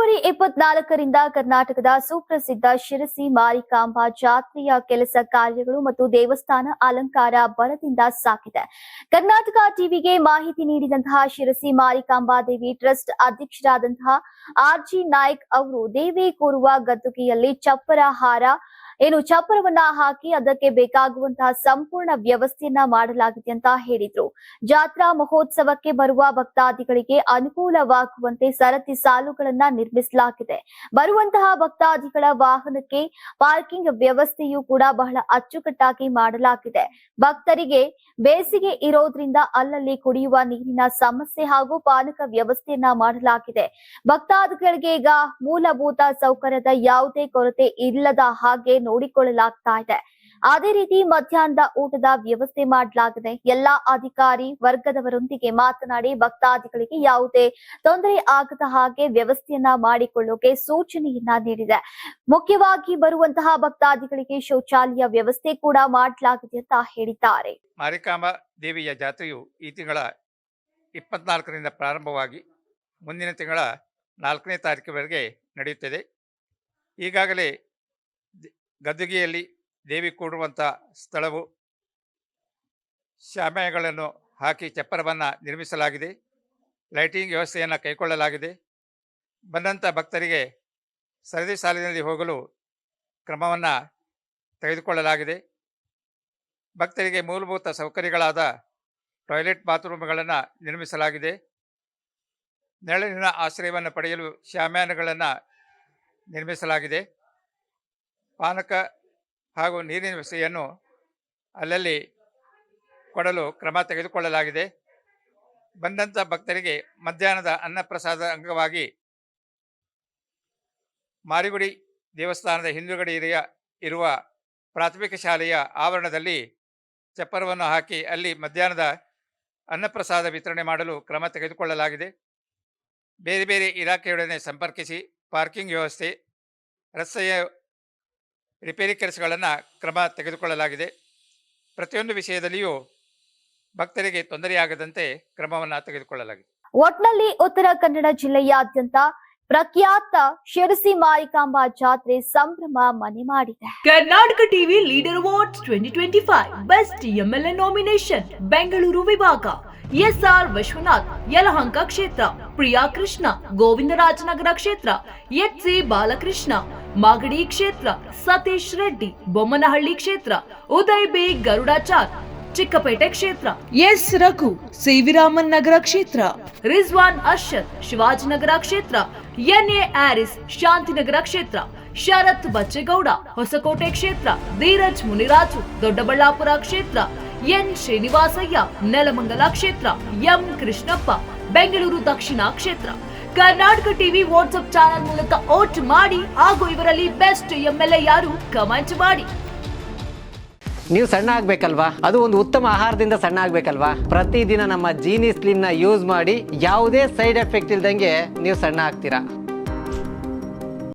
ಜನವರಿ 24ರಿಂದ ಕರ್ನಾಟಕದ ಸುಪ್ರಸಿದ್ಧ ಶಿರಸಿ ಮಾರಿಕಾಂಬಾ ಜಾತ್ರೆಯ ಕೆಲಸ ಕಾರ್ಯಗಳು ಮತ್ತು ದೇವಸ್ಥಾನ ಅಲಂಕಾರ ಬರದಿಂದ ಸಾಗಿದೆ. ಕರ್ನಾಟಕ ಟಿವಿಗೆ ಮಾಹಿತಿ ನೀಡಿದಂತಹ ಶಿರಸಿ ಮಾರಿಕಾಂಬಾ ದೇವಿ ಟ್ರಸ್ಟ್ ಅಧ್ಯಕ್ಷರಾದಂತಹ ಆರ್ಜಿ ನಾಯ್ಕ್ ಅವರು ದೇವಿ ಕೂರುವ ಗದ್ದುಗೆಯಲ್ಲಿ ಚಪ್ಪರವನ್ನ ಹಾಕಿ ಅದಕ್ಕೆ ಬೇಕಾಗುವಂತಹ ಸಂಪೂರ್ಣ ವ್ಯವಸ್ಥೆಯನ್ನ ಮಾಡಲಾಗಿದೆ ಅಂತ ಹೇಳಿದ್ರು. ಜಾತ್ರಾ ಮಹೋತ್ಸವಕ್ಕೆ ಬರುವ ಭಕ್ತಾದಿಗಳಿಗೆ ಅನುಕೂಲವಾಗುವಂತೆ ಸರತಿ ಸಾಲುಗಳನ್ನ ನಿರ್ಮಿಸಲಾಗಿದೆ. ಬರುವಂತಹ ಭಕ್ತಾದಿಗಳ ವಾಹನಕ್ಕೆ ಪಾರ್ಕಿಂಗ್ ವ್ಯವಸ್ಥೆಯೂ ಕೂಡ ಬಹಳ ಅಚ್ಚುಕಟ್ಟಾಗಿ ಮಾಡಲಾಗಿದೆ. ಭಕ್ತರಿಗೆ ಬೇಸಿಗೆ ಇರೋದ್ರಿಂದ ಅಲ್ಲಲ್ಲಿ ಕುಡಿಯುವ ನೀರಿನ ಸಮಸ್ಯೆ ಹಾಗೂ ಪಾನಕ ವ್ಯವಸ್ಥೆಯನ್ನ ಮಾಡಲಾಗಿದೆ. ಭಕ್ತಾದಿಗಳಿಗೆ ಈಗ ಮೂಲಭೂತ ಸೌಕರ್ಯದ ಯಾವುದೇ ಕೊರತೆ ಇಲ್ಲದ ಹಾಗೆ ನೋಡಿಕೊಳ್ಳಲಾಗ್ತಾ ಇದೆ. ಅದೇ ರೀತಿ ಮಧ್ಯಾಹ್ನದ ಊಟದ ವ್ಯವಸ್ಥೆ ಮಾಡಲಾಗಿದೆ. ಎಲ್ಲಾ ಅಧಿಕಾರಿ ವರ್ಗದವರೊಂದಿಗೆ ಮಾತನಾಡಿ ಭಕ್ತಾದಿಗಳಿಗೆ ಯಾವುದೇ ತೊಂದರೆ ಆಗದ ಹಾಗೆ ವ್ಯವಸ್ಥೆಯನ್ನ ಮಾಡಿಕೊಳ್ಳೋಕೆ ಸೂಚನೆಯನ್ನ ನೀಡಿದೆ. ಮುಖ್ಯವಾಗಿ ಬರುವಂತಹ ಭಕ್ತಾದಿಗಳಿಗೆ ಶೌಚಾಲಯ ವ್ಯವಸ್ಥೆ ಕೂಡ ಮಾಡಲಾಗಿದೆ ಅಂತ ಹೇಳಿದ್ದಾರೆ. ಮಾರಿಕಾಂಬಾ ದೇವಿಯ ಜಾತ್ರೆಯು ಈ ತಿಂಗಳ 24ರಿಂದ ಪ್ರಾರಂಭವಾಗಿ ಮುಂದಿನ ತಿಂಗಳ 4ನೇ ತಾರೀಕಿನವರೆಗೆ ನಡೆಯುತ್ತದೆ. ಈಗಾಗಲೇ ಗದ್ದುಗೆಯಲ್ಲಿ ದೇವಿ ಕೂಡುವಂಥ ಸ್ಥಳವು ಶಾಮಿಯಾನಗಳನ್ನು ಹಾಕಿ ಚಪ್ಪರವನ್ನು ನಿರ್ಮಿಸಲಾಗಿದೆ. ಲೈಟಿಂಗ್ ವ್ಯವಸ್ಥೆಯನ್ನು ಕೈಗೊಳ್ಳಲಾಗಿದೆ. ಬಂದಂಥ ಭಕ್ತರಿಗೆ ಸರದಿ ಸಾಲಿನಲ್ಲಿ ಹೋಗಲು ಕ್ರಮವನ್ನು ತೆಗೆದುಕೊಳ್ಳಲಾಗಿದೆ. ಭಕ್ತರಿಗೆ ಮೂಲಭೂತ ಸೌಕರ್ಯಗಳಾದ ಟಾಯ್ಲೆಟ್ ಬಾತ್ರೂಮ್ಗಳನ್ನು ನಿರ್ಮಿಸಲಾಗಿದೆ. ನೆರಳಿನ ಆಶ್ರಯವನ್ನು ಪಡೆಯಲು ಶಾಮಿಯಾನಗಳನ್ನು ನಿರ್ಮಿಸಲಾಗಿದೆ. ಪಾನಕ ಹಾಗೂ ನೀರಿನ ವ್ಯವಸ್ಥೆಯನ್ನು ಅಲ್ಲಲ್ಲಿ ಕೊಡಲು ಕ್ರಮ ತೆಗೆದುಕೊಳ್ಳಲಾಗಿದೆ. ಬಂದಂಥ ಭಕ್ತರಿಗೆ ಮಧ್ಯಾಹ್ನದ ಅನ್ನಪ್ರಸಾದ ಅಂಗವಾಗಿ ಮಾರಿಗುಡಿ ದೇವಸ್ಥಾನದ ಹಿಂದುಗಡೆ ಇರುವ ಪ್ರಾಥಮಿಕ ಶಾಲೆಯ ಆವರಣದಲ್ಲಿ ಚಪ್ಪರವನ್ನು ಹಾಕಿ ಅಲ್ಲಿ ಮಧ್ಯಾಹ್ನದ ಅನ್ನಪ್ರಸಾದ ವಿತರಣೆ ಮಾಡಲು ಕ್ರಮ ತೆಗೆದುಕೊಳ್ಳಲಾಗಿದೆ. ಬೇರೆ ಬೇರೆ ಇಲಾಖೆಯೊಡನೆ ಸಂಪರ್ಕಿಸಿ ಪಾರ್ಕಿಂಗ್ ವ್ಯವಸ್ಥೆ, ರಸ್ತೆಯ ರಿಪೇರಿ ಕೆಲಸಗಳನ್ನು ಕ್ರಮ ತೆಗೆದುಕೊಳ್ಳಲಾಗಿದೆ. ಪ್ರತಿಯೊಂದು ವಿಷಯದಲ್ಲಿಯೂ ಭಕ್ತರಿಗೆ ತೊಂದರೆಯಾಗದಂತೆ ಕ್ರಮವನ್ನು ತೆಗೆದುಕೊಳ್ಳಲಾಗಿದೆ. ಒಟ್ನಲ್ಲಿ ಉತ್ತರ ಕನ್ನಡ ಜಿಲ್ಲೆಯಾದ್ಯಂತ ಪ್ರಖ್ಯಾತ ಶಿರಸಿ ಮಾರಿಕಾಂಬಾ ಜಾತ್ರೆ ಸಂಭ್ರಮ ಮನೆ ಮಾಡಿದೆ. Karnataka TV leader awards 2025 best MLA nomination Bengaluru ವಿಭಾಗ ಎಸ್ಆರ್ ವಿಶ್ವನಾಥ್ ಯಲಹಂಕ ಕ್ಷೇತ್ರ, ಪ್ರಿಯಾ ಕೃಷ್ಣ ಗೋವಿಂದರಾಜನಗರ ಕ್ಷೇತ್ರ, ಎಚ್ಸಿ ಬಾಲಕೃಷ್ಣ ಮಾಗಡಿ ಕ್ಷೇತ್ರ, ಸತೀಶ್ ರೆಡ್ಡಿ ಬೊಮ್ಮನಹಳ್ಳಿ ಕ್ಷೇತ್ರ, ಉದಯ್ ಬಿ ಗರುಡಾಚಾರ್ ಚಿಕ್ಕಪೇಟೆ ಕ್ಷೇತ್ರ, ಎಸ್ ರಘು ಸಿವಿರಾಮನ್ ನಗರ ಕ್ಷೇತ್ರ, ರಿಜ್ವಾನ್ ಅರ್ಷದ್ ಶಿವಾಜಿನಗರ ಕ್ಷೇತ್ರ, ಎನ್ಎ ಆರಿಸ್ ಶಾಂತಿನಗರ ಕ್ಷೇತ್ರ, ಶರತ್ ಬಚ್ಚೇಗೌಡ ಹೊಸಕೋಟೆ ಕ್ಷೇತ್ರ, ಧೀರಜ್ ಮುನಿರಾಜು ದೊಡ್ಡಬಳ್ಳಾಪುರ ಕ್ಷೇತ್ರ, ಎನ್ ಶ್ರೀನಿವಾಸಯ್ಯ ನೆಲಮಂಗಲ ಕ್ಷೇತ್ರ, ಎಂ ಕೃಷ್ಣಪ್ಪ ಬೆಂಗಳೂರು ದಕ್ಷಿಣ ಕ್ಷೇತ್ರ. ಕರ್ನಾಟಕ ಟಿವಿ ವಾಟ್ಸ್ಆಪ್ ಚಾನೆಲ್ ಮೂಲಕ ವೋಟ್ ಮಾಡಿ ಹಾಗೂ ಇವರಲ್ಲಿ ಬೆಸ್ಟ್ ಎಂಎಲ್ಎ ಯಾರು ಕಮೆಂಟ್ ಮಾಡಿ. ನೀವು ಸಣ್ಣ ಆಗ್ಬೇಕಲ್ವಾ? ಅದು ಒಂದು ಉತ್ತಮ ಆಹಾರದಿಂದ ಸಣ್ಣ ಆಗ್ಬೇಕಲ್ವಾ? ಪ್ರತಿದಿನ ನಮ್ಮ ಜೀನಿ ಸ್ಲಿಮ್ ನ ಯೂಸ್ ಮಾಡಿ ಯಾವುದೇ ಸೈಡ್ ಎಫೆಕ್ಟ್ ಇಲ್ದಂಗೆ ನೀವು ಸಣ್ಣ ಆಗ್ತೀರಾ.